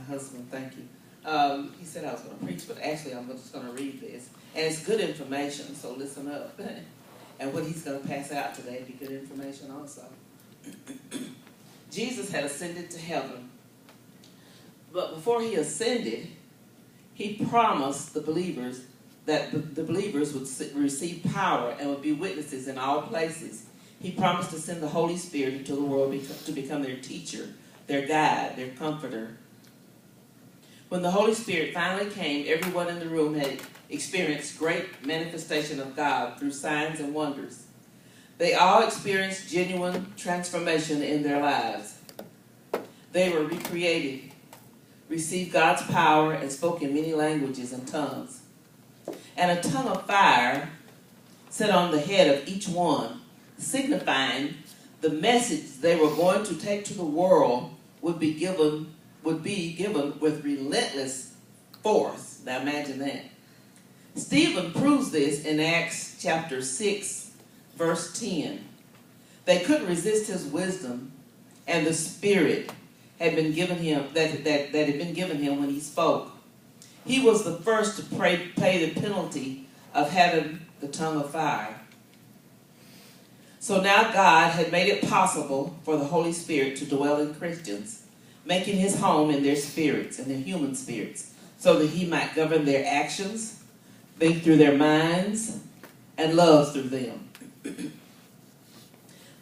husband, thank you. He said I was going to preach, but actually I'm just going to read this. And it's good information, so listen up. And what he's going to pass out today be good information also. Jesus had ascended to heaven. But before he ascended, he promised the believers that the believers would receive power and would be witnesses in all places. He promised to send the Holy Spirit into the world to become their teacher, their guide, their comforter. When the Holy Spirit finally came, everyone in the room had experienced great manifestation of God through signs and wonders. They all experienced genuine transformation in their lives. They were recreated, received God's power, and spoke in many languages and tongues. And a tongue of fire set on the head of each one, signifying the message they were going to take to the world would be given with relentless force. Now imagine that. Stephen proves this in Acts chapter 6, verse 10. They couldn't resist his wisdom and the Spirit had been given him that had been given him when he spoke. He was the first to pay the penalty of having the tongue of fire. So now God had made it possible for the Holy Spirit to dwell in Christians, making his home in their spirits, in their human spirits, so that he might govern their actions, think through their minds, and love through them.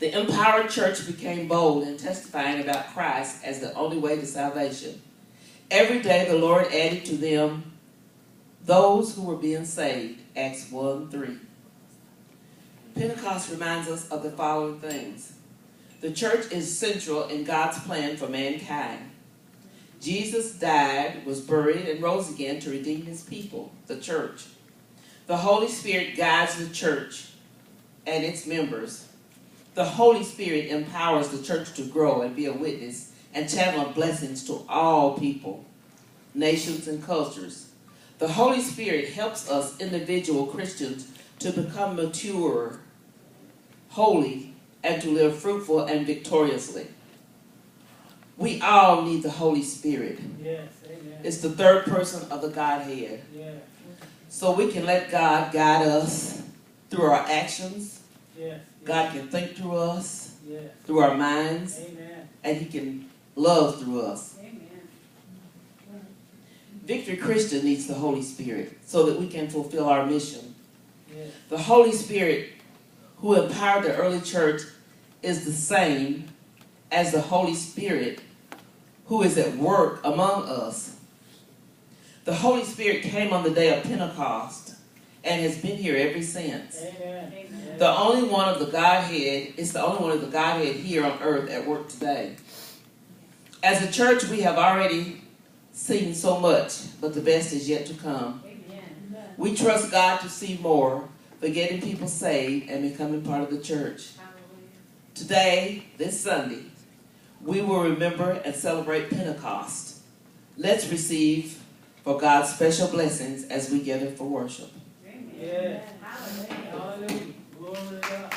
The empowered church became bold in testifying about Christ as the only way to salvation. Every day the Lord added to them those who were being saved. Acts 1:3. Pentecost reminds us of the following things. The church is central in God's plan for mankind. Jesus died, was buried, and rose again to redeem his people, the church. The Holy Spirit guides the church and its members. The Holy Spirit empowers the church to grow and be a witness and channel blessings to all people, nations, and cultures. The Holy Spirit helps us individual Christians to become mature, holy, and to live fruitful and victoriously. We all need the Holy Spirit. Yes, amen. It's the third person of the Godhead. Yes. So we can let God guide us through our actions. Yes. God can think through us, Yes. through our minds, Amen. and he can love through us. Amen. Victory Christian needs the Holy Spirit so that we can fulfill our mission. Yes. The Holy Spirit who empowered the early church is the same as the Holy Spirit who is at work among us. The Holy Spirit came on the day of Pentecost and has been here ever since. Amen. The only one of the Godhead is the only one of the Godhead here on earth at work today. As a church, we have already seen so much, but the best is yet to come. Amen. We trust God to see more for getting people saved and becoming part of the church. Today, this Sunday, we will remember and celebrate Pentecost. Let's receive for God's special blessings as we gather for worship. Yes. Hallelujah. Glory to God.